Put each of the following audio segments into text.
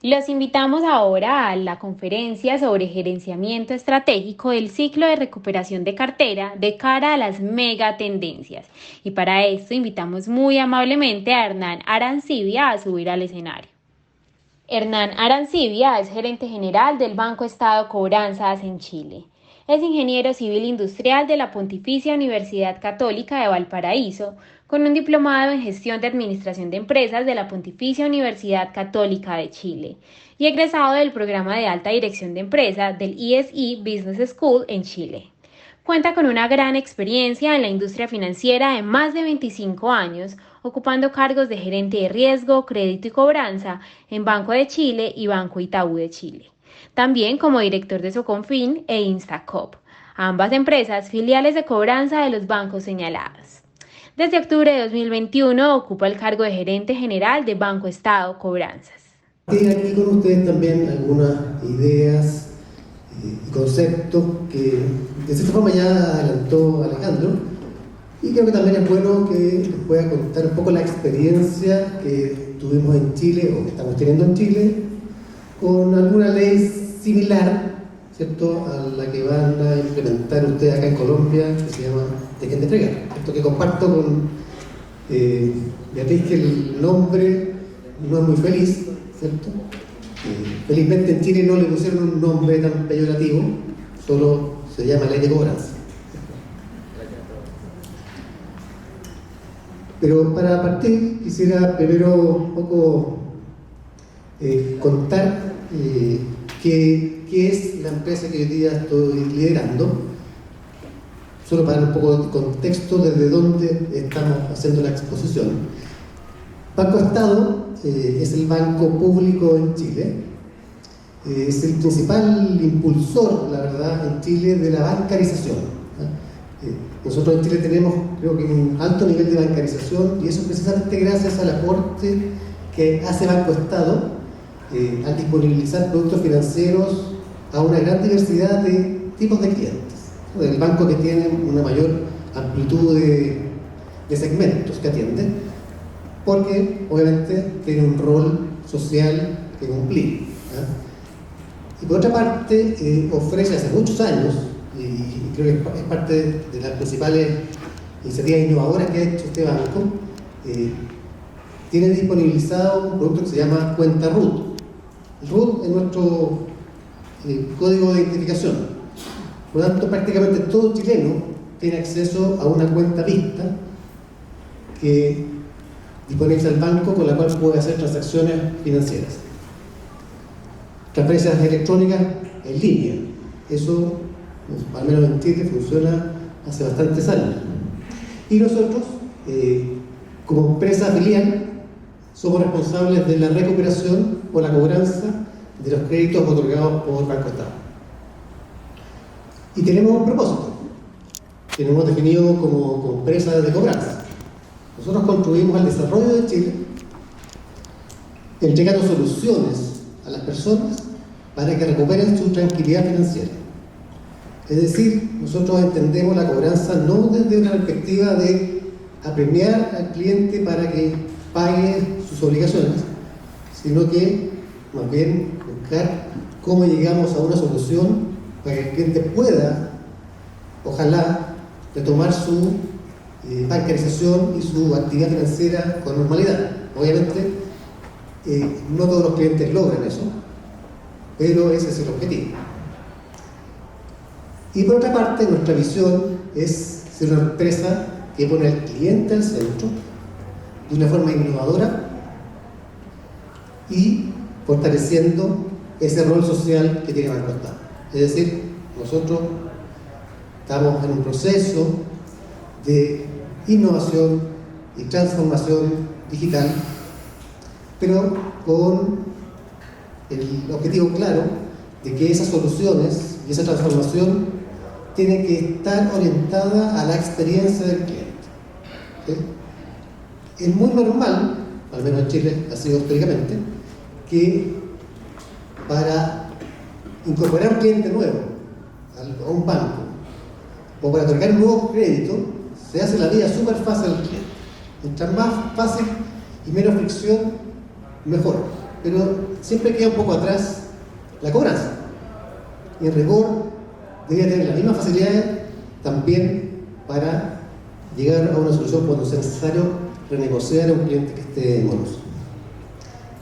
Los invitamos ahora a la conferencia sobre gerenciamiento estratégico del ciclo de recuperación de cartera de cara a las mega tendencias. Y para esto invitamos muy amablemente a Hernán Arancibia a subir al escenario. Hernán Arancibia es gerente general del Banco Estado Cobranzas en Chile. Es ingeniero civil industrial de la Pontificia Universidad Católica de Valparaíso, con un diplomado en gestión de administración de empresas de la Pontificia Universidad Católica de Chile y egresado del programa de alta dirección de empresas del ESE Business School en Chile. Cuenta con una gran experiencia en la industria financiera de más de 25 años, ocupando cargos de gerente de riesgo, crédito y cobranza en Banco de Chile y Banco Itaú de Chile. También como director de Soconfin e Instacop, ambas empresas filiales de cobranza de los bancos señalados. Desde octubre de 2021 ocupa el cargo de gerente general de Banco Estado Cobranzas. Tiene aquí con ustedes también algunas ideas y conceptos que de cierta forma ya adelantó Alejandro, y creo que también es bueno que les pueda contar un poco la experiencia que tuvimos en Chile o que estamos teniendo en Chile con alguna ley similar, ¿cierto?, a la que van a implementar ustedes acá en Colombia, que se llama Dejen de Fregar. Esto que comparto con Beatriz, que el nombre no es muy feliz, ¿cierto? Felizmente en Chile no le pusieron un nombre tan peyorativo, solo se llama ley de cobranza. Pero para partir quisiera primero un poco contar qué es la empresa que hoy día estoy liderando, solo para dar un poco de contexto desde dónde estamos haciendo la exposición. Banco Estado es el banco público en Chile, es el principal impulsor, la verdad, en Chile de la bancarización. Nosotros en Chile tenemos, creo que, un alto nivel de bancarización, y eso precisamente gracias al aporte que hace Banco Estado al disponibilizar productos financieros a una gran diversidad de tipos de clientes. El banco que tiene una mayor amplitud de segmentos que atiende, porque obviamente tiene un rol social que cumplir. Y por otra parte, ofrece hace muchos años, y creo que es parte de las principales iniciativas innovadoras que ha hecho este banco, tiene disponibilizado un producto que se llama cuenta RUT. El RUT es nuestro código de identificación. Por lo tanto, prácticamente todo chileno tiene acceso a una cuenta vista que disponibiliza el banco, con la cual puede hacer transacciones financieras. Transferencias electrónicas en línea. Eso, al menos en Chile, funciona hace bastantes años. Y nosotros, como empresa filial, somos responsables de la recuperación o la cobranza de los créditos otorgados por Banco Estado. Y tenemos un propósito que nos hemos definido como empresa de cobranza. Nosotros contribuimos al desarrollo de Chile entregando soluciones a las personas para que recuperen su tranquilidad financiera. Es decir, nosotros entendemos la cobranza no desde una perspectiva de apremiar al cliente para que pague sus obligaciones, sino que más bien buscar cómo llegamos a una solución para que el cliente pueda, ojalá, retomar su bancarización y su actividad financiera con normalidad. Obviamente, no todos los clientes logran eso, pero ese es el objetivo. Y por otra parte, nuestra visión es ser una empresa que pone al cliente al centro de una forma innovadora y fortaleciendo ese rol social que tiene Banco Estado. Es decir, nosotros estamos en un proceso de innovación y transformación digital, pero con el objetivo claro de que esas soluciones y esa transformación tiene que estar orientada a la experiencia del cliente. ¿Sí? Es muy normal, al menos en Chile ha sido históricamente, que para incorporar un cliente nuevo a un banco o para otorgar un nuevo crédito, se hace la vida súper fácil al cliente. Mientras más fácil y menos fricción, mejor. pero siempre queda un poco atrás la cobranza. Y en rigor debería tener las mismas facilidades también para llegar a una solución cuando sea necesario renegociar a un cliente que esté moroso.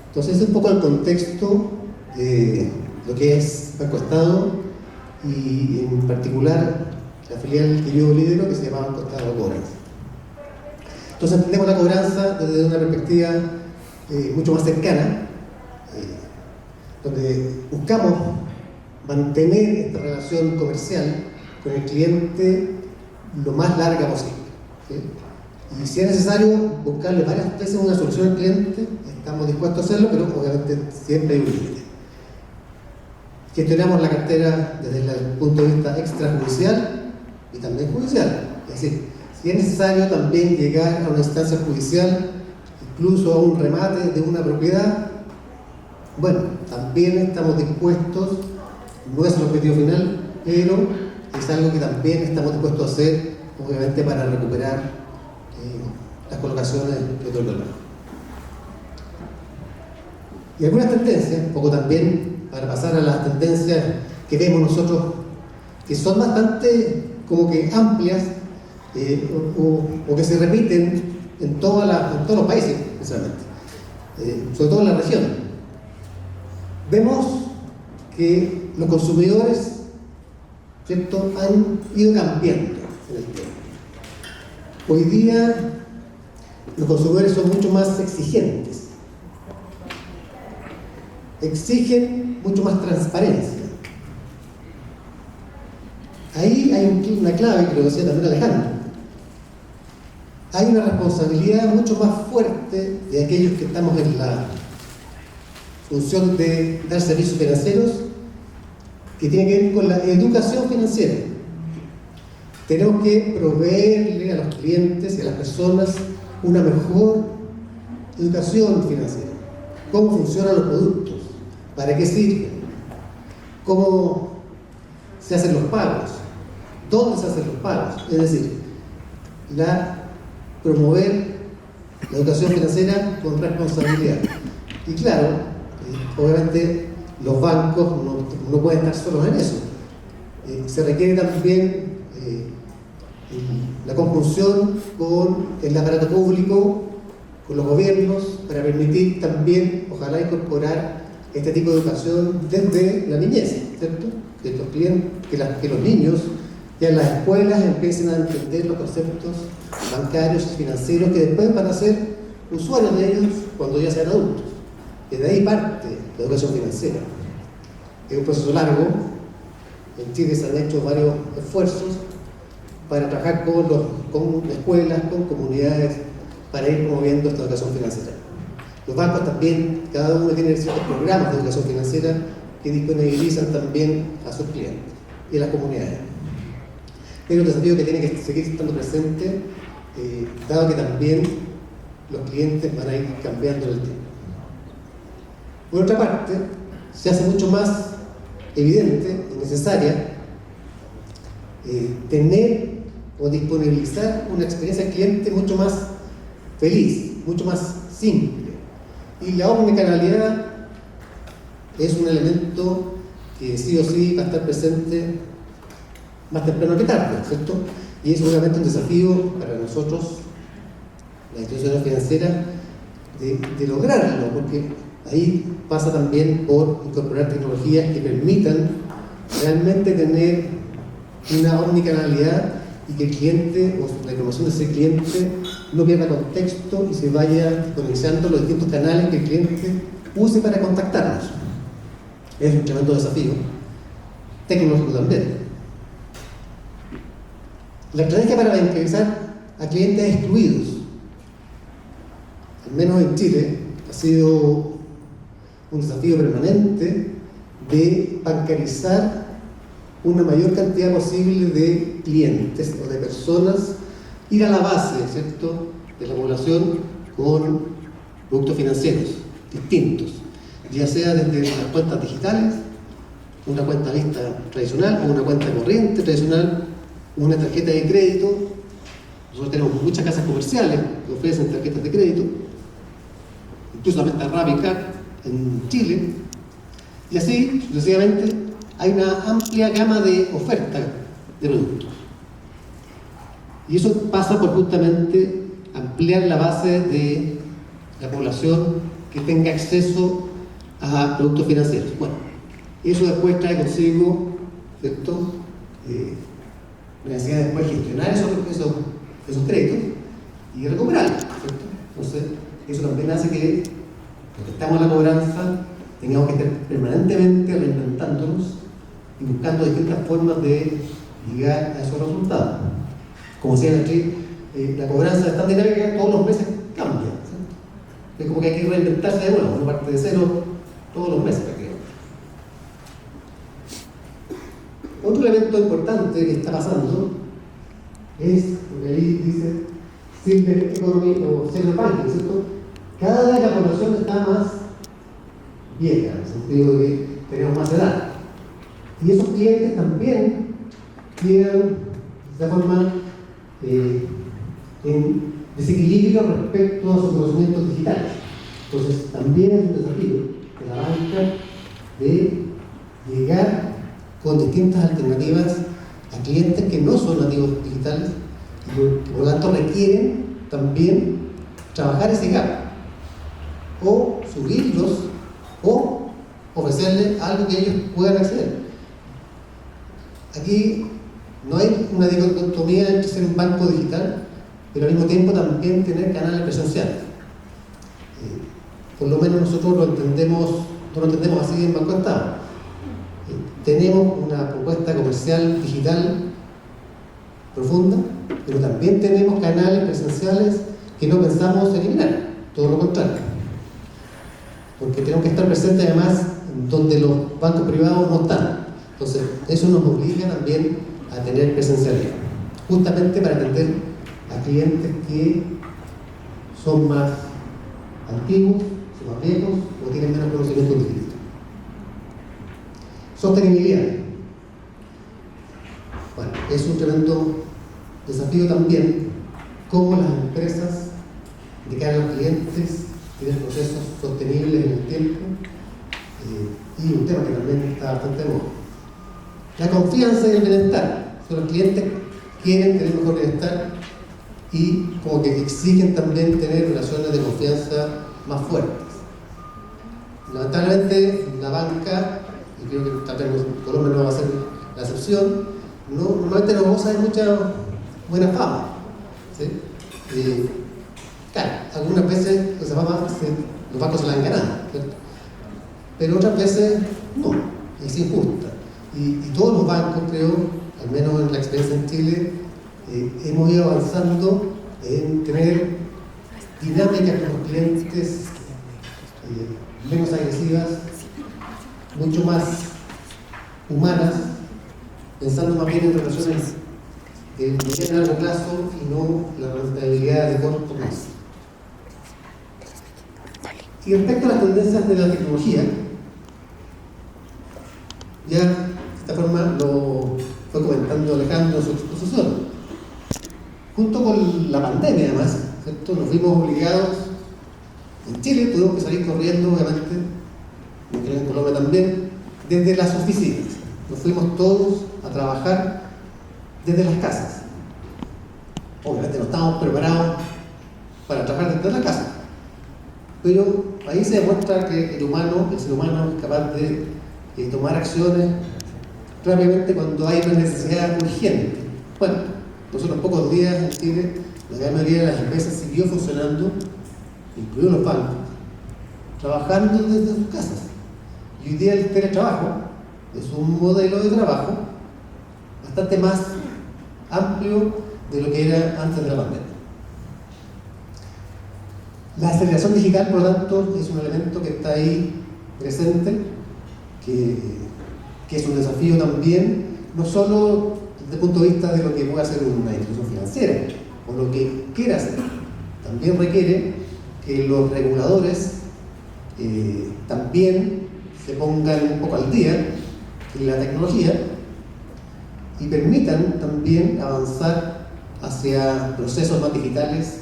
Entonces, ese es un poco el contexto de lo que es Banco Estado y en particular la filial que yo lidero, que se llama Banco Estado Cobranza. Entonces, entendemos la cobranza desde una perspectiva mucho más cercana, donde buscamos mantener esta relación comercial con el cliente lo más larga posible, ¿sí? Y si es necesario buscarle varias veces una solución al cliente, estamos dispuestos a hacerlo, pero obviamente siempre hay un límite. Gestionamos la cartera desde el punto de vista extrajudicial y también judicial. Es decir, si es necesario también llegar a una instancia judicial, incluso a un remate de una propiedad, bueno, también estamos dispuestos, no es el objetivo final, pero es algo que también estamos dispuestos a hacer, obviamente, para recuperar las colocaciones que otorga el banco. Y algunas tendencias, un poco también para pasar a las tendencias que vemos nosotros, que son bastante como que amplias o que se repiten en todos los países, especialmente, sobre todo en la región. Vemos que los consumidores, ¿cierto?, han ido cambiando en el tiempo. Hoy día los consumidores son mucho más exigentes, exigen mucho más transparencia. Ahí hay una clave que lo decía también Alejandro. Hay una responsabilidad mucho más fuerte de aquellos que estamos en la función de dar servicios financieros, que tiene que ver con la educación financiera. Tenemos que proveerle a los clientes y a las personas una mejor educación financiera. Cómo funcionan los productos, para qué sirven, cómo se hacen los pagos, dónde se hacen los pagos. Es decir, promover la educación financiera con responsabilidad. Y claro, obviamente los bancos no pueden estar solos en eso. Se requiere también la conjunción con el aparato público, con los gobiernos, para permitir también, ojalá, incorporar este tipo de educación desde la niñez, ¿cierto? De los clientes, que los niños ya en las escuelas empiecen a entender los conceptos bancarios y financieros, que después van a ser usuarios de ellos cuando ya sean adultos. Y de ahí parte la educación financiera. Es un proceso largo. En Chile se han hecho varios esfuerzos para trabajar con escuelas, con comunidades, para ir promoviendo esta educación financiera. Los bancos también, cada uno tiene ciertos programas de educación financiera que disponibilizan también a sus clientes y a las comunidades. Es un desafío que tiene que seguir estando presente, dado que también los clientes van a ir cambiando en el tiempo. Por otra parte, se hace mucho más evidente y necesaria tener o disponibilizar una experiencia del cliente mucho más feliz, mucho más simple. Y la omnicanalidad es un elemento que sí o sí va a estar presente más temprano que tarde, ¿cierto? Y es obviamente un desafío para nosotros, las instituciones financieras, de lograrlo, porque ahí pasa también por incorporar tecnologías que permitan realmente tener una omnicanalidad y que el cliente o la información de ese cliente no pierda contexto y se vaya potenciando los distintos canales que el cliente use para contactarnos. Es un tremendo desafío tecnológico también. La estrategia para evangelizar a clientes excluidos, al menos en Chile, ha sido un desafío permanente de bancarizar una mayor cantidad posible de clientes o de personas, ir a la base, ¿cierto?, de la población con productos financieros distintos, ya sea desde las cuentas digitales, una cuenta vista tradicional o una cuenta corriente tradicional, una tarjeta de crédito. Nosotros tenemos muchas casas comerciales que ofrecen tarjetas de crédito, incluso la venta Rappi Card, en Chile, y así, sucesivamente, hay una amplia gama de oferta de productos. Y eso pasa por justamente ampliar la base de la población que tenga acceso a productos financieros. Bueno, eso después trae consigo, ¿cierto? La necesidad de después gestionar esos créditos y recuperarlos, ¿cierto? Entonces, eso también hace que los que estamos en la cobranza tengamos que estar permanentemente reinventándonos y buscando distintas formas de llegar a esos resultados. Como decían aquí, la cobranza es tan dinámica que todos los meses cambia, ¿sí? Es como que hay que reinventarse de nuevo, uno parte de cero todos los meses. Otro elemento importante que está pasando es lo que ahí dice Silver Economy o Silver Banking, ¿cierto? Cada vez la población está más vieja, en el sentido de que tenemos más edad. Y esos clientes también quedan, de esta forma, en desequilibrio respecto a sus conocimientos digitales. Entonces, también es un desafío de la banca de llegar con distintas alternativas a clientes que no son nativos digitales y que por lo tanto requieren también trabajar ese gap o subirlos o ofrecerles algo que ellos puedan acceder. Aquí no hay una dicotomía entre ser un banco digital, pero al mismo tiempo también tener canales presenciales. Por lo menos nosotros no lo entendemos así en Banco Estado. Tenemos una propuesta comercial digital profunda, pero también tenemos canales presenciales que no pensamos eliminar, todo lo contrario. Porque tenemos que estar presentes además donde los bancos privados no están. Entonces, eso nos obliga también a tener presencialidad, justamente para atender a clientes que son más antiguos, son más viejos o tienen menos conocimientos digitales. Sostenibilidad. Bueno, es un tremendo desafío también cómo las empresas de cara a los clientes tienen procesos sostenibles en el tiempo y un tema que también está bastante de moda. La confianza y el bienestar. Los clientes quieren tener mejor bienestar y como que exigen también tener relaciones de confianza más fuertes. Lamentablemente la banca, y creo que tal vez Colombia no va a ser la excepción, normalmente no goza de mucha buena fama, ¿sí? Claro, algunas veces esa fama los bancos se la han ganado, ¿cierto? Pero otras veces no, es injusta. Y todos los bancos, creo, al menos en la experiencia en Chile, hemos ido avanzando en tener dinámicas con los clientes menos agresivas, mucho más humanas, pensando más bien en relaciones de mediano a largo plazo y no la rentabilidad de corto plazo. Y respecto a las tendencias de la tecnología, ya de esta forma lo fue comentando Alejandro en su exposición. Junto con la pandemia, además, ¿cierto? Nos vimos obligados, en Chile tuvimos que salir corriendo, obviamente, en Colombia también, desde las oficinas. Nos fuimos todos a trabajar desde las casas. Obviamente no estábamos preparados para trabajar desde la casa, pero ahí se demuestra que el ser humano es capaz de tomar acciones rápidamente cuando hay una necesidad urgente. Bueno, nosotros pocos días en Chile, la gran mayoría de las empresas siguió funcionando, incluidos los bancos, trabajando desde sus casas. Y hoy día el teletrabajo es un modelo de trabajo bastante más amplio de lo que era antes de la pandemia. La aceleración digital, por lo tanto, es un elemento que está ahí presente, que es un desafío también, no solo desde el punto de vista de lo que puede hacer una institución financiera o lo que quiera hacer, también requiere que los reguladores también se pongan un poco al día en la tecnología y permitan también avanzar hacia procesos más digitales,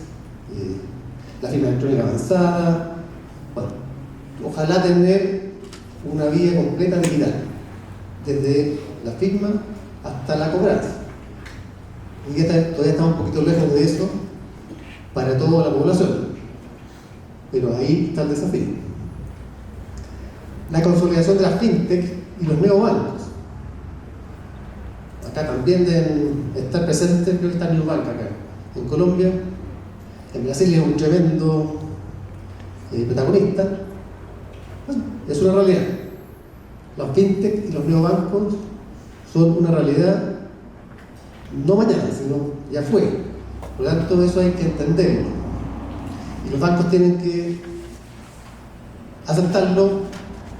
la firma electrónica avanzada, bueno, ojalá tener una vía completa digital, desde la firma hasta la cobranza. Y todavía estamos un poquito lejos de eso para toda la población, pero ahí está el desafío. La consolidación de las fintech y los neobancos. Acá también deben estar presentes, creo que está Neobank acá, en Colombia. En Brasil es un tremendo protagonista. Bueno, es una realidad. Los fintech y los neobancos son una realidad no mañana, sino ya fue. Por lo tanto, eso hay que entenderlo. Y los bancos tienen que aceptarlo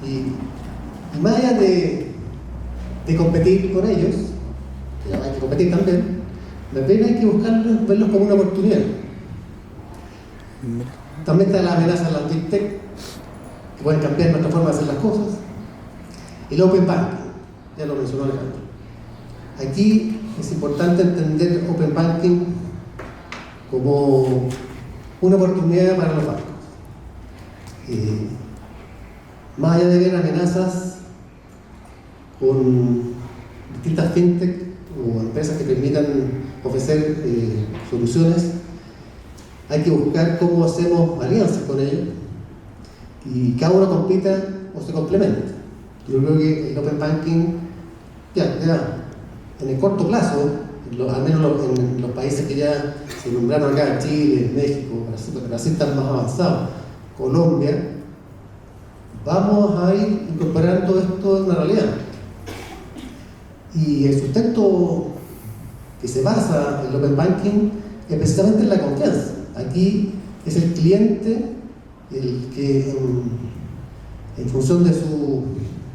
y más allá de competir con ellos, que hay que competir también, hay que buscarlos, verlos como una oportunidad. También está la amenaza de las Big Tech, que pueden cambiar nuestra forma de hacer las cosas. Y el Open Banking, ya lo mencionó Alejandro. Aquí es importante entender Open Banking como una oportunidad para los bancos. Más allá de ver amenazas con distintas fintech o empresas que permitan ofrecer soluciones, hay que buscar cómo hacemos alianzas con ellos y cada uno compita o se complementa. Yo creo que el Open Banking, ya en el corto plazo, al menos en los países que ya se nombraron acá, Chile, México, Brasil están más avanzados, Colombia, vamos a ir incorporando esto en una realidad. Y el sustento que se basa en el Open Banking es precisamente en la confianza. Aquí es el cliente el que, en función de su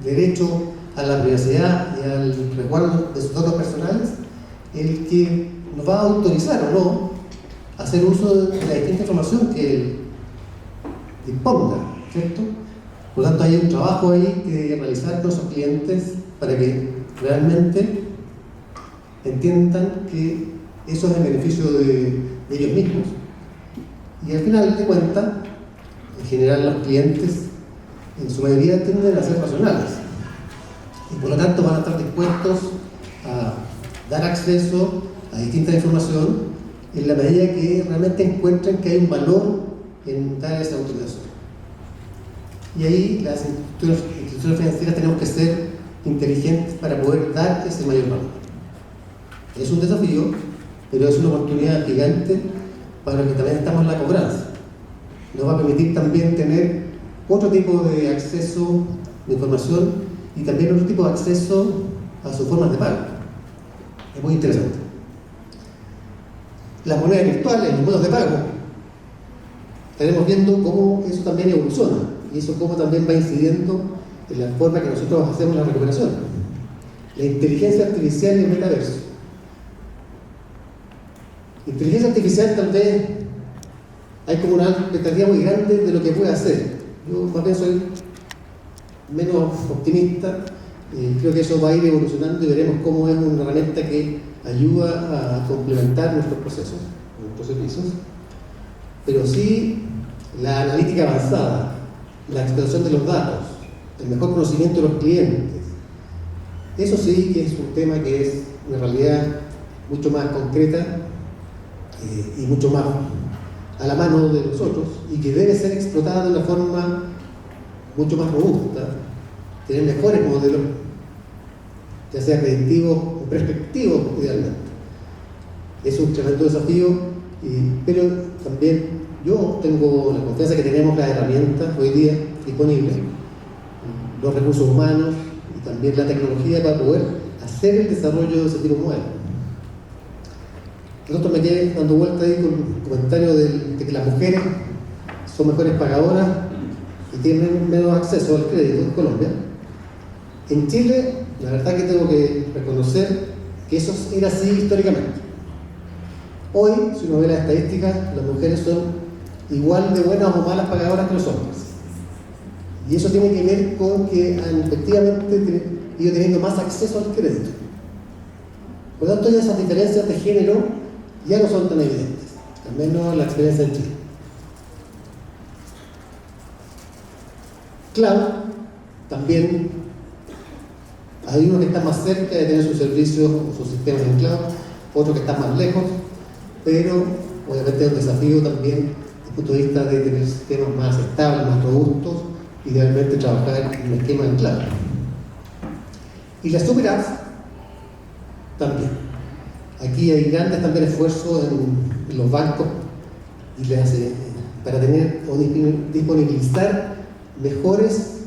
derecho a la privacidad y al resguardo de sus datos personales, el que nos va a autorizar o no a hacer uso de la distinta información que él disponga, ¿cierto? Por lo tanto, hay un trabajo ahí que realizar con esos clientes para que realmente entiendan que eso es en beneficio de ellos mismos. Y al final de cuentas, en general los clientes en su mayoría tienden a ser racionales y por lo tanto van a estar dispuestos a dar acceso a distinta información en la medida que realmente encuentren que hay un valor en dar esa autorización. Y ahí las instituciones financieras tenemos que ser inteligentes para poder dar ese mayor valor. Es un desafío, pero es una oportunidad gigante para los que también estamos en la cobranza. Nos va a permitir también tener otro tipo de acceso de información y también otro tipo de acceso a sus formas de pago. Es muy interesante. Las monedas virtuales, los modos de pago, estaremos viendo cómo eso también evoluciona y eso cómo también va incidiendo en la forma que nosotros hacemos la recuperación. La inteligencia artificial y el metaverso. Inteligencia artificial tal vez hay como una expectativa muy grande de lo que puede hacer. Yo más bien soy menos optimista, creo que eso va a ir evolucionando y veremos cómo es una herramienta que ayuda a complementar nuestros procesos, nuestros servicios. Pero sí, la analítica avanzada, la explotación de los datos, el mejor conocimiento de los clientes, eso sí que es un tema que es una realidad mucho más concreta y mucho más a la mano de nosotros y que debe ser explotada de una forma mucho más robusta, tener mejores modelos, ya sea predictivos o prospectivos idealmente. Es un tremendo desafío, pero también yo tengo la confianza que tenemos las herramientas hoy día disponibles, los recursos humanos y también la tecnología para poder hacer el desarrollo de ese tipo de modelos. Nosotros me quedé dando vuelta ahí con el comentario de que las mujeres son mejores pagadoras y tienen menos acceso al crédito en Colombia. En Chile, la verdad que tengo que reconocer que eso era así históricamente. Hoy, si uno ve las estadísticas, las mujeres son igual de buenas o malas pagadoras que los hombres. Y eso tiene que ver con que han efectivamente ido teniendo más acceso al crédito. Por lo tanto, ya esas diferencias de género ya no son tan evidentes, al menos la experiencia en Chile. Cloud, también hay unos que están más cerca de tener sus servicios o sus sistemas en cloud, otros que están más lejos, pero obviamente es un desafío también desde el punto de vista de tener sistemas más estables, más robustos, idealmente trabajar en un esquema en cloud. Y las super apps también. Aquí hay grandes también esfuerzos en los bancos y para tener o disponibilizar mejores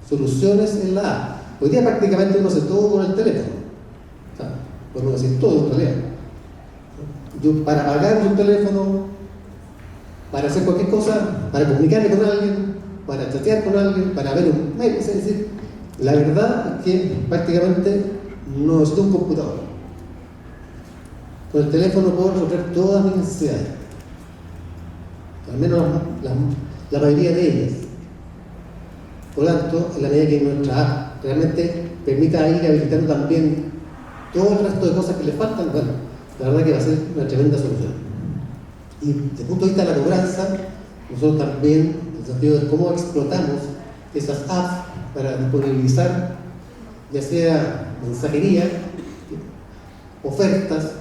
soluciones en la app. Hoy día prácticamente uno hace todo con el teléfono. O sea, podemos decir todo en realidad. Yo para pagar un teléfono, para hacer cualquier cosa, para comunicarme con alguien, para chatear con alguien, para ver un mail, es decir, la verdad es que prácticamente no necesito un computador. Con el teléfono puedo resolver todas mis necesidades, al menos la mayoría de ellas. Por lo tanto, en la medida que nuestra app realmente permita ir habilitando también todo el resto de cosas que le faltan, bueno, la verdad que va a ser una tremenda solución. Y desde el punto de vista de la cobranza, nosotros también, el desafío es cómo explotamos esas apps para disponibilizar, ya sea mensajería, ofertas,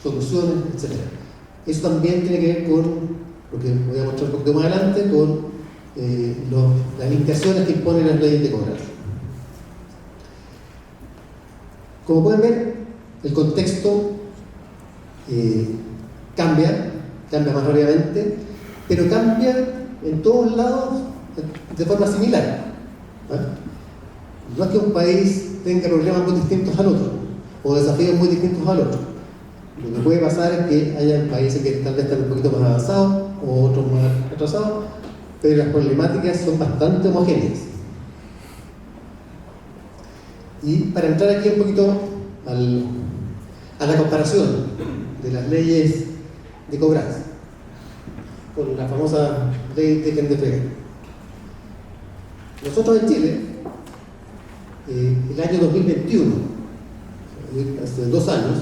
soluciones, etc. Eso también tiene que ver con lo que voy a mostrar un poquito más adelante, con las limitaciones que imponen las leyes de cobranza. Como pueden ver, el contexto cambia más rápidamente, pero cambia en todos lados de forma similar. No es que un país tenga problemas muy distintos al otro, o desafíos muy distintos al otro. Lo que puede pasar es que haya países que tal vez están un poquito más avanzados, o otros más retrasados, pero las problemáticas son bastante homogéneas. Y para entrar aquí un poquito a la comparación de las leyes de cobranza con la famosa ley de Kendefer. Nosotros en Chile, el año 2021, hace 2 años,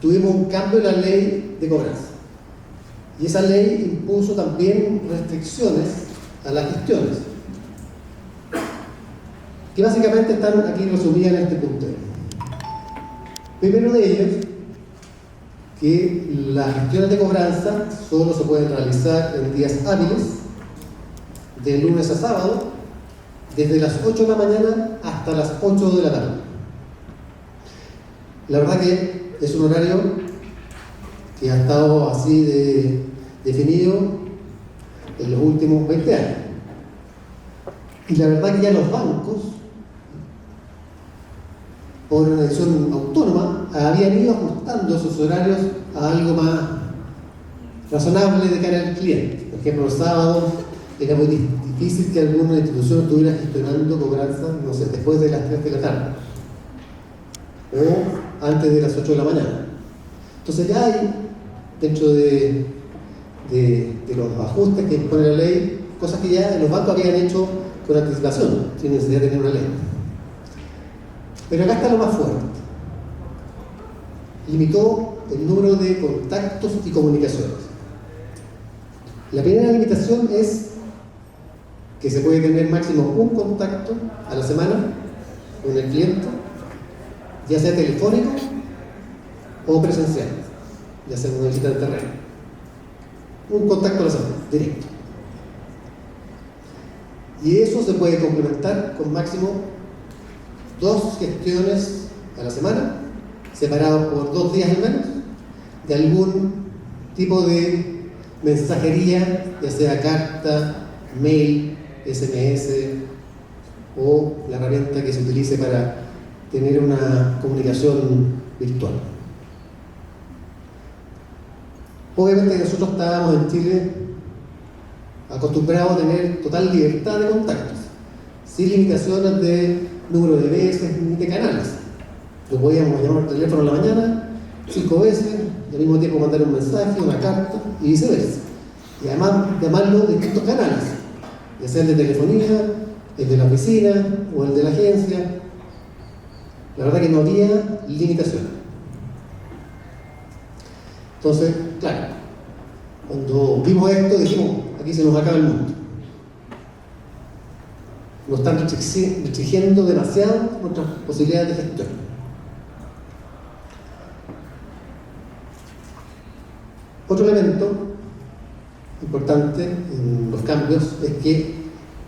tuvimos un cambio en la ley de cobranza. Y esa ley impuso también restricciones a las gestiones, que básicamente están aquí resumidas en este punto. Primero de ellos, que las gestiones de cobranza solo se pueden realizar en días hábiles, de lunes a sábado, desde las 8 de la mañana hasta las 8 de la tarde. La verdad que es un horario que ha estado así definido en los últimos 20 años. Y la verdad que ya los bancos, por una decisión autónoma, habían ido ajustando sus horarios a algo más razonable de cara al cliente. Por ejemplo, los sábados era muy difícil que alguna institución estuviera gestionando cobranza, no sé, después de las 3 de la tarde o antes de las 8 de la mañana. Entonces ya hay, dentro de los ajustes que impone la ley, cosas que ya los bancos habían hecho con anticipación, sin necesidad de tener una ley. Pero acá está lo más fuerte. Limitó el número de contactos y comunicaciones. La primera limitación es que se puede tener máximo un contacto a la semana con el cliente, ya sea telefónico o presencial, ya sea una visita de terreno. Un contacto a la semana, directo. Y eso se puede complementar con máximo 2 gestiones a la semana, separados por 2 días al menos, de algún tipo de mensajería, ya sea carta, mail, SMS o la herramienta que se utilice para tener una comunicación virtual. Obviamente nosotros estábamos en Chile acostumbrados a tener total libertad de contactos, sin limitaciones de número de veces ni de canales. Lo podíamos llamar por teléfono en la mañana 5 veces y al mismo tiempo mandar un mensaje, una carta y viceversa. Y además llamarlo de distintos canales, ya sea el de telefonía, el de la oficina o el de la agencia. La verdad que no había limitación. Entonces, claro, cuando vimos esto dijimos, aquí se nos acaba el mundo. Nos están restringiendo demasiado nuestras posibilidades de gestión. Otro elemento importante en los cambios es que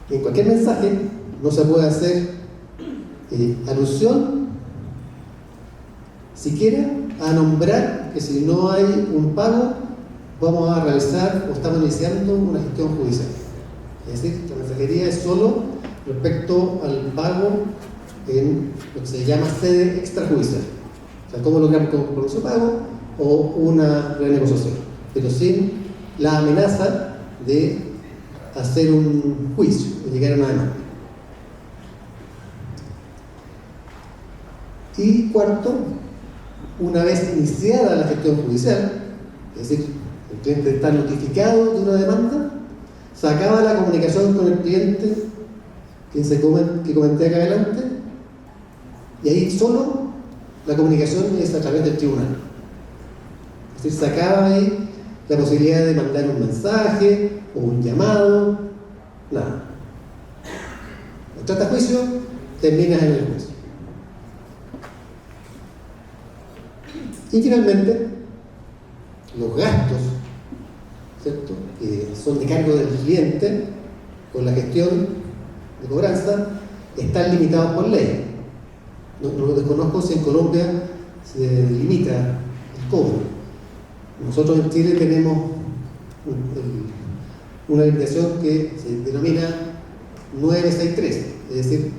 en cualquier mensaje no se puede hacer alusión siquiera a nombrar que si no hay un pago vamos a realizar o estamos iniciando una gestión judicial. Es decir, la mensajería es solo respecto al pago en lo que se llama sede extrajudicial. O sea, cómo lograr un compromiso de pago o una renegociación, pero sin la amenaza de hacer un juicio o llegar a una demanda. Y cuarto, una vez iniciada la gestión judicial, es decir, el cliente está notificado de una demanda, se acaba la comunicación con el cliente que comenté acá adelante, y ahí solo la comunicación es a través del tribunal. Es decir, se acaba ahí la posibilidad de mandar un mensaje o un llamado, nada. Trata juicio, terminas en el juicio. Y finalmente, los gastos, ¿cierto?, que son de cargo del cliente con la gestión de cobranza, están limitados por ley. No desconozco si en Colombia se limita el cobro. Nosotros en Chile tenemos una limitación que se denomina 963, es decir,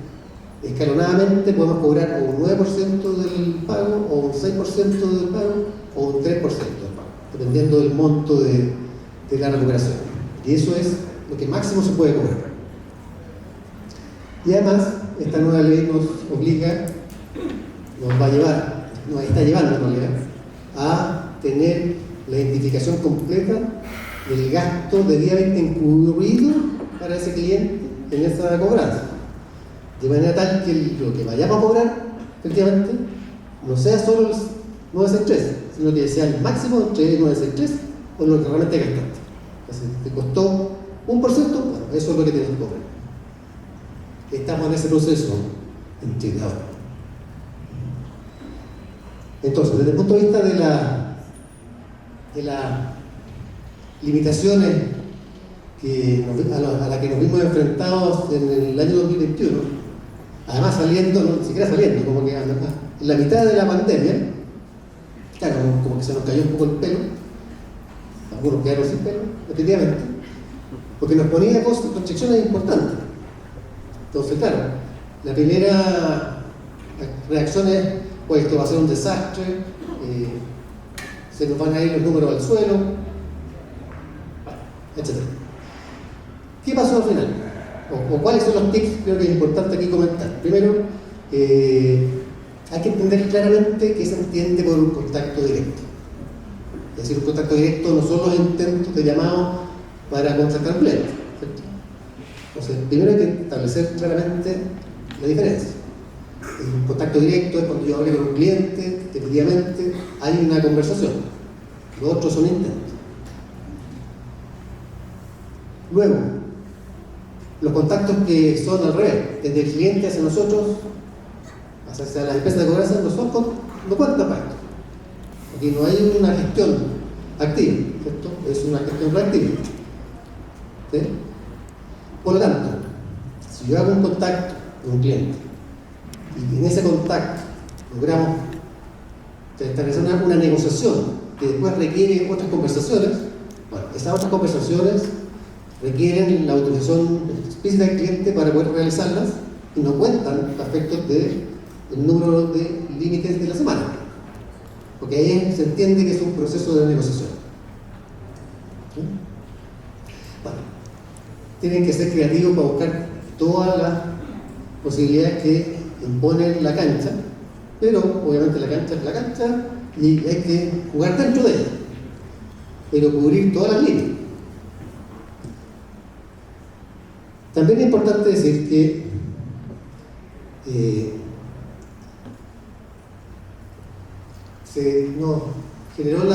escalonadamente podemos cobrar o un 9% del pago, o un 6% del pago, o un 3% del pago, dependiendo del monto de la recuperación. Y eso es lo que máximo se puede cobrar. Y además, esta nueva ley nos obliga, nos está llevando en realidad, a tener la identificación completa del gasto debidamente incurrido para ese cliente en esa cobranza. De manera tal que lo que vayamos a cobrar, efectivamente, no sea solo el 963, sino que sea el máximo entre el 963 o lo que realmente gastaste. Entonces, te costó 1%, bueno, eso es lo que tienes que cobrar. Estamos en ese proceso en Chile ahora. Entonces, desde el punto de vista de las limitaciones a las que nos vimos enfrentados en el año 2021, además saliendo, no, ni siquiera saliendo, como que en la mitad de la pandemia, claro, como que se nos cayó un poco el pelo, algunos quedaron sin pelo, efectivamente, porque nos ponía restricciones importantes. Entonces, claro, la primera reacción es, pues esto va a ser un desastre, se nos van a ir los números al suelo, etc. ¿Qué pasó al final? O cuáles son los tips, creo que es importante aquí comentar. Primero, hay que entender claramente qué se entiende por un contacto directo. Es decir, un contacto directo no son los intentos de llamado para contratar empleo, ¿cierto? Entonces, primero hay que establecer claramente la diferencia. Un contacto directo es cuando yo hablo con un cliente, efectivamente hay una conversación. Los otros son intentos. Luego, los contactos que son al revés, desde el cliente hacia nosotros, hacia las empresas de cobranza, no cuentan para esto. Aquí no hay una gestión activa, ¿cierto? Es una gestión reactiva. ¿Sí? Por lo tanto, si yo hago un contacto con un cliente y en ese contacto logramos establecer una negociación que después requiere otras conversaciones, bueno, esas otras conversaciones requieren la autorización explícita del cliente para poder realizarlas y no cuentan a efectos del número de límites de la semana, porque ahí se entiende que es un proceso de negociación. ¿Sí? Bueno, tienen que ser creativos para buscar todas las posibilidades que imponen la cancha, pero obviamente la cancha es la cancha y hay que jugar dentro de ella, pero cubrir todas las líneas. También es importante decir que se nos generó el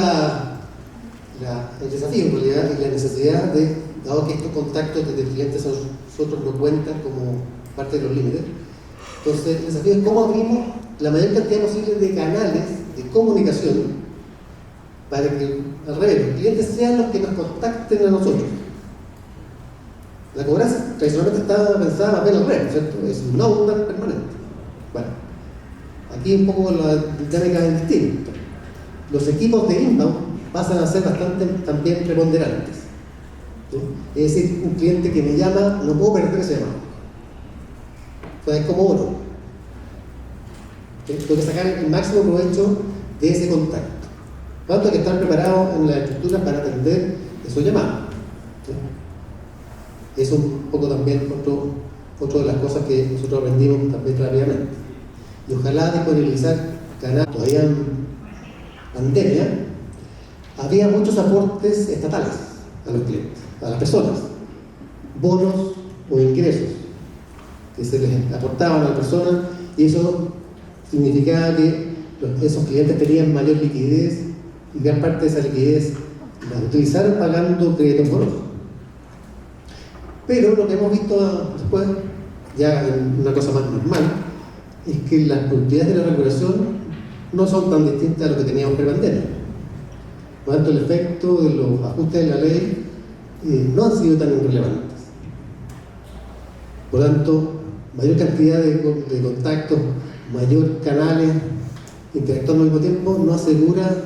desafío en realidad y la necesidad de dado que estos contactos desde el cliente nosotros no cuentan como parte de los límites. Entonces, el desafío es cómo abrimos la mayor cantidad posible de canales de comunicación para que, al revés, los clientes sean los que nos contacten a nosotros. La cobranza tradicionalmente estaba pensada más bien al revés, ¿cierto? Es un outbound permanente. Bueno, aquí un poco la dinámica es distinta. Los equipos de inbound pasan a ser bastante también preponderantes. ¿Sí? Es decir, un cliente que me llama, no puedo perder ese llamado. O sea, es como oro. ¿Sí? Tengo que sacar el máximo provecho de ese contacto. ¿Cuánto hay que estar preparado en la estructura para atender esos llamados? ¿Sí? Es un poco también otra de las cosas que nosotros aprendimos también rápidamente. Y ojalá disponibilizar canales. Todavía en pandemia había muchos aportes estatales a los clientes, a las personas, bonos o ingresos que se les aportaban a las personas, y eso significaba que esos clientes tenían mayor liquidez, y gran parte de esa liquidez la utilizaron pagando créditos morosos. Pero lo que hemos visto después, ya en una cosa más normal, es que las productividades de la recuperación no son tan distintas a lo que teníamos pre-pandemia. Por lo tanto, el efecto de los ajustes de la ley no han sido tan irrelevantes. Por lo tanto, mayor cantidad de contactos, mayor canales interactuando al mismo tiempo no asegura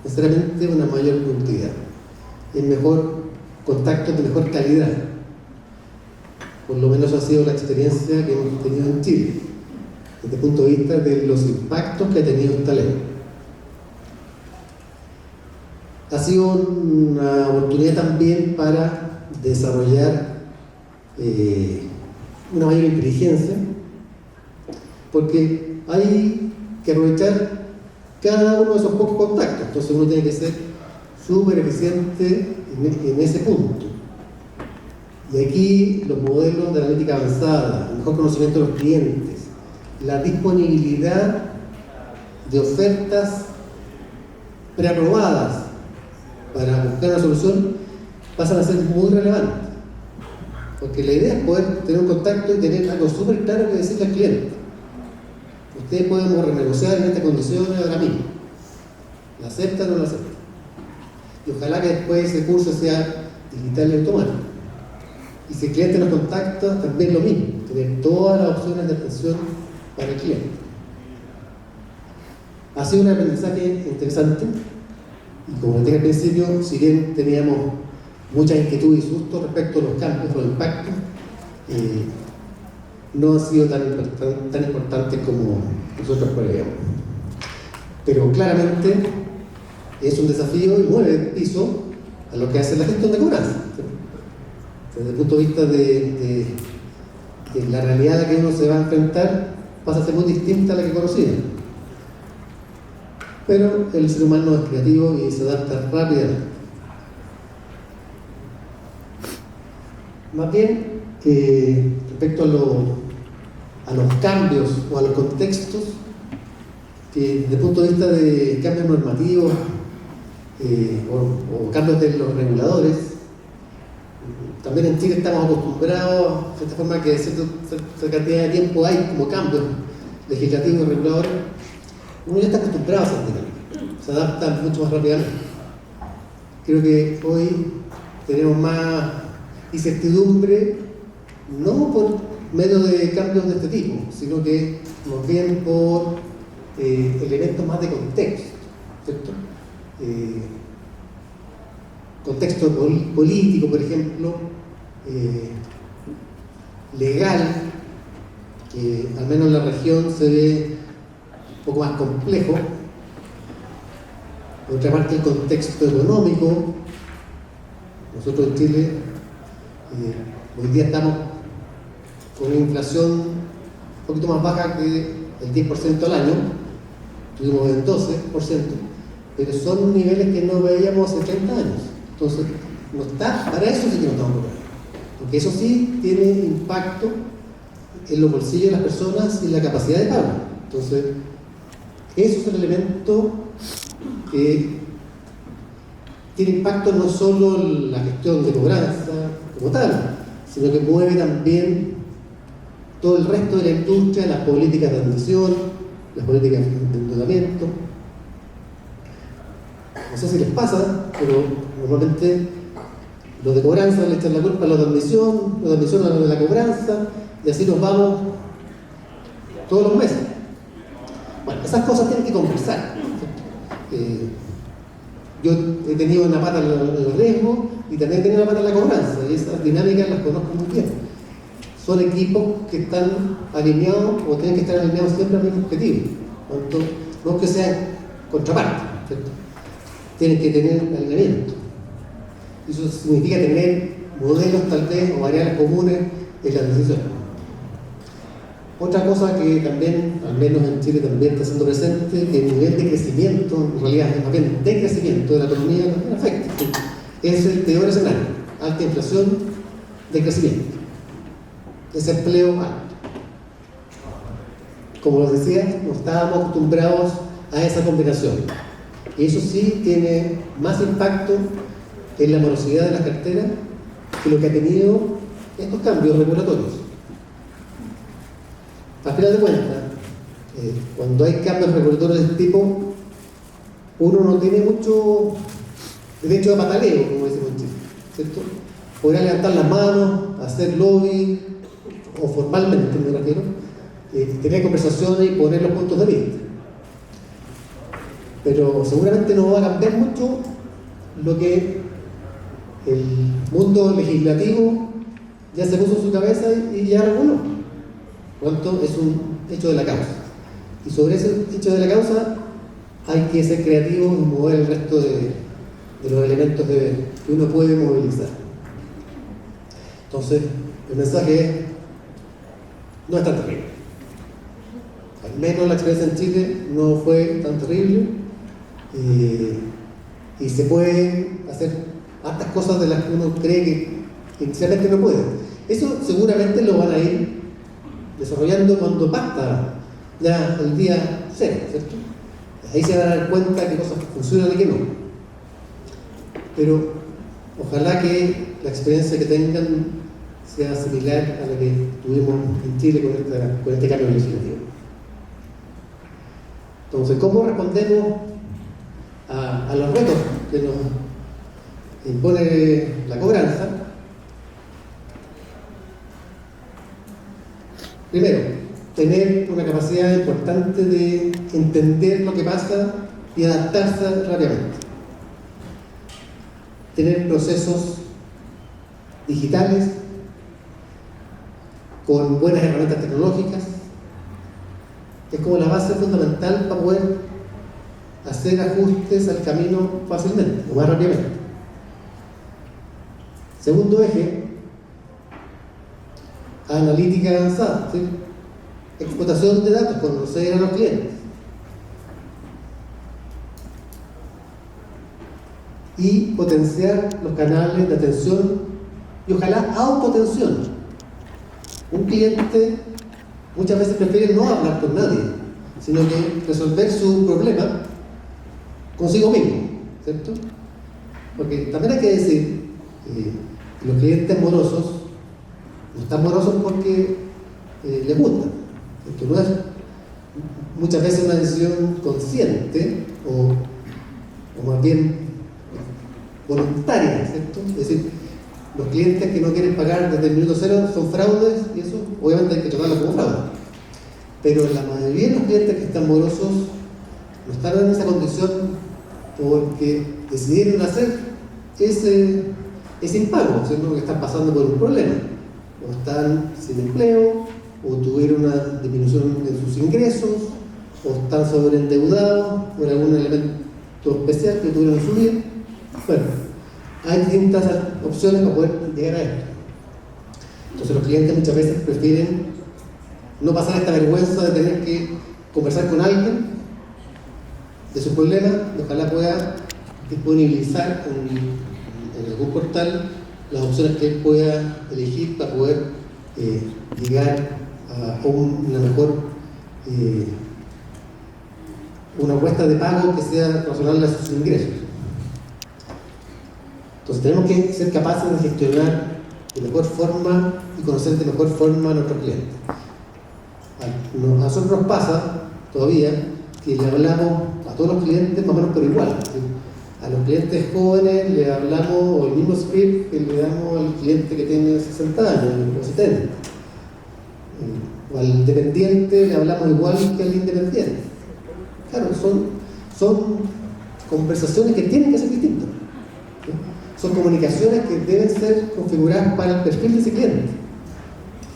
necesariamente una mayor productividad. Es mejor contactos de mejor calidad. Por lo menos ha sido la experiencia que hemos tenido en Chile, desde el punto de vista de los impactos que ha tenido esta ley. Ha sido una oportunidad también para desarrollar una mayor inteligencia, porque hay que aprovechar cada uno de esos pocos contactos. Entonces uno tiene que ser súper eficiente en ese punto. Y aquí los modelos de analítica avanzada, el mejor conocimiento de los clientes, la disponibilidad de ofertas preaprobadas para buscar una solución pasan a ser muy relevantes. Porque la idea es poder tener un contacto y tener algo súper claro que decirle al cliente. Ustedes podemos renegociar en estas condiciones ahora mismo. ¿La aceptan o no la aceptan? Y ojalá que después ese curso sea digital y automático. Y si el cliente nos contacta, también lo mismo, tener todas las opciones de atención para el cliente. Ha sido un aprendizaje interesante, y como les dije al principio, si bien teníamos mucha inquietud y susto respecto a los cambios, los impactos, no ha sido tan importante como nosotros creíamos. Pero claramente es un desafío y mueve el piso a lo que hace la gestión de cobranza. Desde el punto de vista de la realidad a la que uno se va a enfrentar, pasa a ser muy distinta a la que conocía. Pero el ser humano es creativo y se adapta rápidamente. Más bien, respecto a los cambios o a los contextos, que desde el punto de vista de cambios normativos o cambios de los reguladores, también en Chile estamos acostumbrados, de esta forma que cierta cantidad de tiempo hay como cambios legislativos y reguladores, uno ya está acostumbrado a esa dinámica, se adapta mucho más rápidamente. Creo que hoy tenemos más incertidumbre, no por medio de cambios de este tipo, sino que más bien por elementos más de contexto, ¿cierto? Contexto político, por ejemplo, legal, que al menos en la región se ve un poco más complejo. Por otra parte, el contexto económico. Nosotros en Chile hoy día estamos con una inflación un poquito más baja que el 10% al año, estuvimos en 12%, pero son niveles que no veíamos hace 30 años. Entonces, no está, para eso sí que no estamos preparados, porque eso sí tiene impacto en los bolsillos de las personas y en la capacidad de pago. Entonces, eso es el elemento que tiene impacto no solo en la gestión de cobranza como tal, sino que mueve también todo el resto de la industria, las políticas de admisión, las políticas de endeudamiento. No sé si les pasa, pero normalmente los de cobranza le echan la culpa a los de admisión, los de admisión a los de la cobranza, y así nos vamos todos los meses. Bueno, esas cosas tienen que conversar. Yo he tenido una pata en el riesgo y también he tenido una pata en la cobranza, y esas dinámicas las conozco muy bien. Son equipos que están alineados o tienen que estar alineados siempre al mismo objetivo. No que sean contrapartes, ¿cierto? Tienen que tener alineamiento. Eso significa tener modelos tal vez o variables comunes en las decisiones. Otra cosa que también, al menos en Chile también está siendo presente, que el nivel de crecimiento, en realidad es más bien de crecimiento de la economía también afecta. Es el peor escenario, alta inflación, decrecimiento, desempleo alto. Como les decía, no estábamos acostumbrados a esa combinación. Y eso sí tiene más impacto en la morosidad de las carteras que lo que ha tenido estos cambios regulatorios. Al final de cuentas, cuando hay cambios regulatorios de este tipo, uno no tiene mucho derecho a pataleo, como decimos en Chile, ¿cierto? Podrá levantar las manos, hacer lobby, o formalmente me refiero, tener conversaciones y poner los puntos de vista. Pero seguramente no va a cambiar mucho lo que el mundo legislativo ya se puso en su cabeza y ya reguló. Por lo tanto, es un hecho de la causa. Y sobre ese hecho de la causa hay que ser creativo y mover el resto de los elementos que uno puede movilizar. Entonces, el mensaje es: no es tan terrible. Al menos la experiencia en Chile no fue tan terrible, y se pueden hacer hartas cosas de las que uno cree que inicialmente no puede. Eso seguramente lo van a ir desarrollando cuando parta ya el día cero, ¿cierto? Ahí se van a dar cuenta que cosas funcionan y que no. Pero ojalá que la experiencia que tengan sea similar a la que tuvimos en Chile con este cambio legislativo. Entonces, ¿cómo respondemos a los retos que nos impone la cobranza? Primero, tener una capacidad importante de entender lo que pasa y adaptarse rápidamente. Tener procesos digitales con buenas herramientas tecnológicas es como la base fundamental para poder hacer ajustes al camino fácilmente o más rápidamente. Segundo eje, analítica avanzada, ¿sí? Explotación de datos, conocer a los clientes. Y potenciar los canales de atención y ojalá autoatención. Un cliente muchas veces prefiere no hablar con nadie, sino que resolver su problema consigo mismo, ¿cierto? Porque también hay que decir que los clientes morosos no están morosos porque les gusta. Esto no es muchas veces una decisión consciente o más bien voluntaria, ¿cierto? Es decir, los clientes que no quieren pagar desde el minuto cero son fraudes y eso obviamente hay que tratarlo como fraude. Pero la mayoría de los clientes que están morosos no están en esa condición porque decidieron hacer ese impago, ¿cierto? Que están pasando por un problema. O están sin empleo, o tuvieron una disminución en sus ingresos, o están sobreendeudados por algún elemento especial que tuvieron en su vida. Bueno, hay distintas opciones para poder llegar a esto. Entonces los clientes muchas veces prefieren no pasar esta vergüenza de tener que conversar con alguien de su problema, y ojalá pueda disponibilizar en algún portal las opciones que él pueda elegir para poder llegar a una mejor una propuesta de pago que sea razonable a sus ingresos. Entonces tenemos que ser capaces de gestionar de mejor forma y conocer de mejor forma a nuestros clientes. A nosotros nos pasa todavía que le hablamos a todos los clientes más o menos por igual. A los clientes jóvenes le hablamos el mismo script que le damos al cliente que tiene 60 años o 70. O al independiente le hablamos igual que al independiente. Claro, son conversaciones que tienen que ser distintas. ¿Sí? Son comunicaciones que deben ser configuradas para el perfil de ese cliente.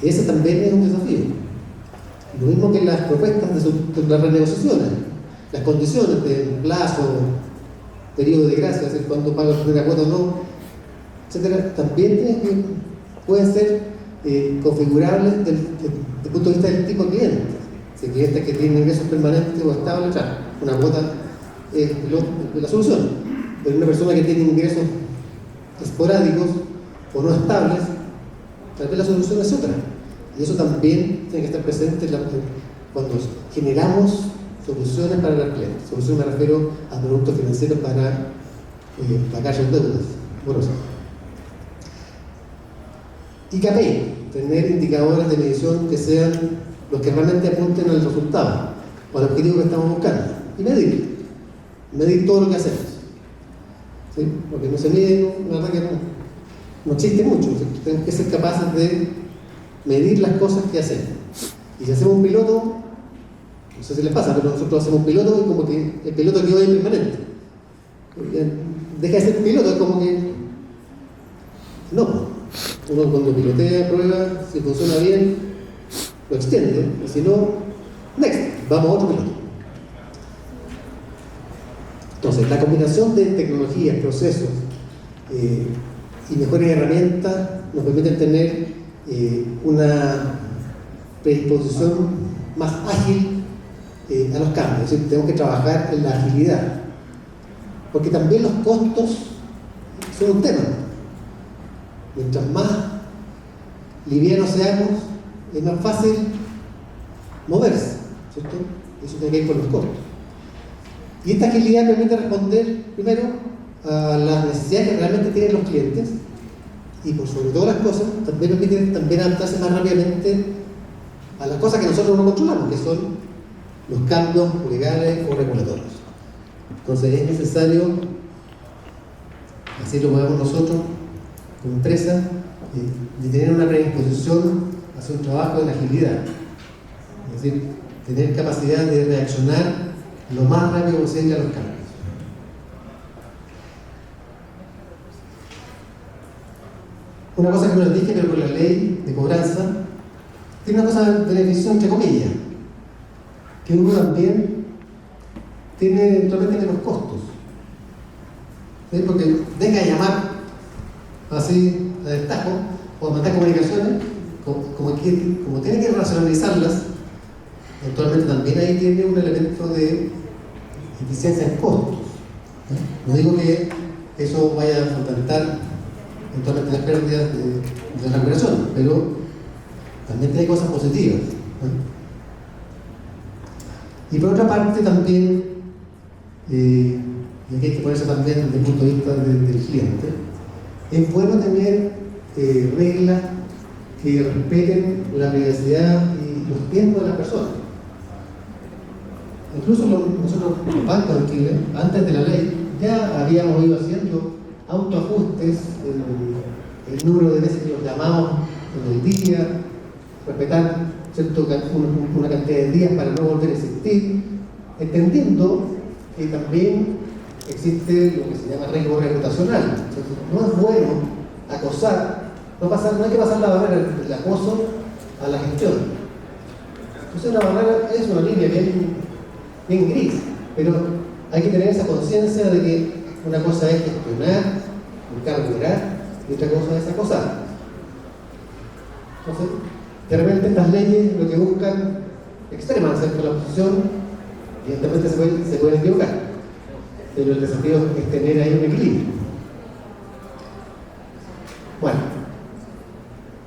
Ese también es un desafío. Lo mismo que las propuestas de las renegociaciones, las condiciones de plazo, periodo de gracia, cuándo paga la primera cuota o no, etcétera, también pueden ser configurables desde el punto de vista del tipo de cliente. Si el cliente que tiene ingresos permanentes o estables, claro, una cuota es la solución. Pero una persona que tiene ingresos esporádicos o no estables, tal vez la solución es otra. Y eso también tiene que estar presente cuando generamos soluciones para los clientes. Soluciones me refiero a productos financieros para pagar sus deudas. Bueno, y KPI, tener indicadores de medición que sean los que realmente apunten al resultado o al objetivo que estamos buscando. Y medir todo lo que hacemos. ¿Sí? Porque no se mide, la verdad que no existe mucho. Tenemos que ser capaces de medir las cosas que hacemos. Y si hacemos un piloto, no sé si les pasa, pero nosotros hacemos un piloto y como que el piloto quedó ahí permanente. Deja de ser piloto, es como que no. Uno cuando pilotea, prueba, si funciona bien, lo extiende, y si no, next, vamos a otro piloto. Entonces, la combinación de tecnologías, procesos y mejores herramientas nos permiten tener una predisposición más ágil a los cambios. Es decir, tenemos que trabajar en la agilidad, porque también los costos son un tema. Mientras más livianos seamos, es más fácil moverse, ¿cierto? Eso tiene que ver con los costos. Y esta agilidad permite responder, primero, a las necesidades que realmente tienen los clientes y, por sobre todas las cosas, también permite también adaptarse más rápidamente a las cosas que nosotros no controlamos, que son los cambios legales o regulatorios. Entonces es necesario, así lo movemos nosotros, como empresa, de tener una predisposición hacia un trabajo de agilidad. Es decir, tener capacidad de reaccionar lo más rápido posible a los cambios. Una cosa que no les dije, pero con la ley de cobranza, tiene una cosa de beneficio entre comillas, que uno también tiene realmente menos costos. ¿Sí? Porque deja de llamar así a destajo o mandar comunicaciones, como tiene que racionalizarlas, actualmente también ahí tiene un elemento de eficiencia en costos. No digo que eso vaya a solventar eventualmente las pérdidas de la recuperación, pero también tiene cosas positivas. Y por otra parte también, y aquí hay que ponerse también desde el punto de vista del cliente, es bueno tener reglas que respeten la privacidad y los tiempos de las personas. Incluso nosotros, los bancos en Chile, antes de la ley, ya habíamos ido haciendo autoajustes, el número de veces que los llamamos en el día, respetar una cantidad de días para no volver a existir, entendiendo que también existe lo que se llama riesgo reputacional. Entonces, no es bueno acosar, no hay que pasar la barrera del acoso a la gestión. Entonces la barrera es una línea bien gris, pero hay que tener esa conciencia de que una cosa es gestionar, buscar lograr, y otra cosa es acosar. Entonces, de repente estas leyes lo que buscan extreman, ¿cierto? La posición, evidentemente se pueden equivocar, pero el desafío es tener ahí un equilibrio. Bueno,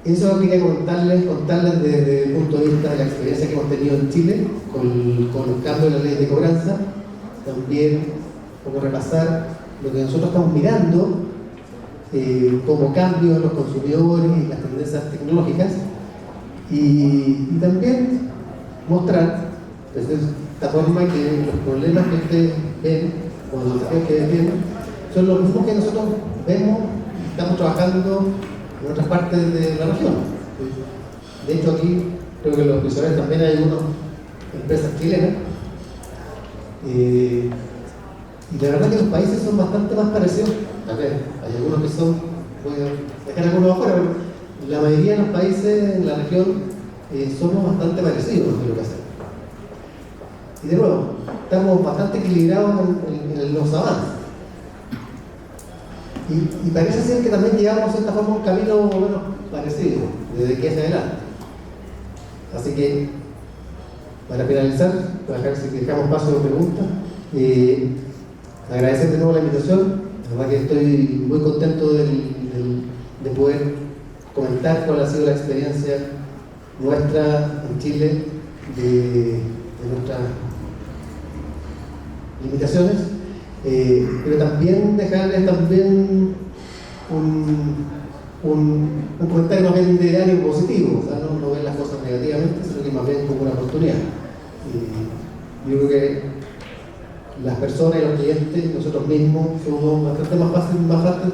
eso quería contarles desde el punto de vista de la experiencia que hemos tenido en Chile con los cambios de la ley de cobranza. También como repasar lo que nosotros estamos mirando cómo cambian los consumidores y las tendencias tecnológicas, y también mostrar pues, de esta forma que los problemas que ustedes ven o los desafíos que ustedes ven son los mismos que nosotros vemos y estamos trabajando en otras partes de la región. De hecho, aquí creo que los profesores también hay algunas empresas chilenas, y la verdad que los países son bastante más parecidos. A ver, hay algunos que son, voy a dejar algunos afuera, pero la mayoría de los países en la región somos bastante parecidos en lo que hacemos. Y de nuevo, estamos bastante equilibrados en los avances. Y parece ser que también llevamos de esta forma un camino más o menos parecido, desde aquí hacia adelante. Así que, para finalizar, para dejar si dejamos paso a preguntas, agradecer de nuevo la invitación. La verdad que estoy muy contento de poder comentar cuál ha sido la experiencia nuestra en Chile de nuestras limitaciones, pero también dejarles también un comentario más bien de ánimo positivo, o sea, no ver las cosas negativamente, sino que más bien como una oportunidad. Yo creo que las personas y los clientes, nosotros mismos, somos bastante más fácil,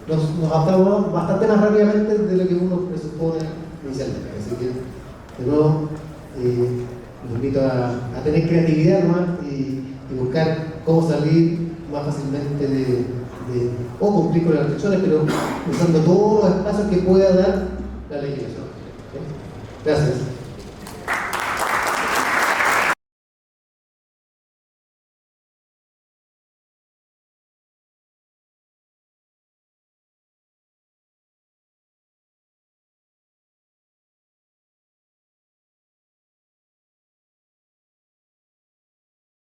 nos adaptamos bastante más rápidamente de lo que uno presupone inicialmente. Así que, de nuevo, los invito a tener creatividad más y buscar cómo salir más fácilmente o cumplir con las restricciones, pero usando todos los espacios que pueda dar la legislación. Gracias.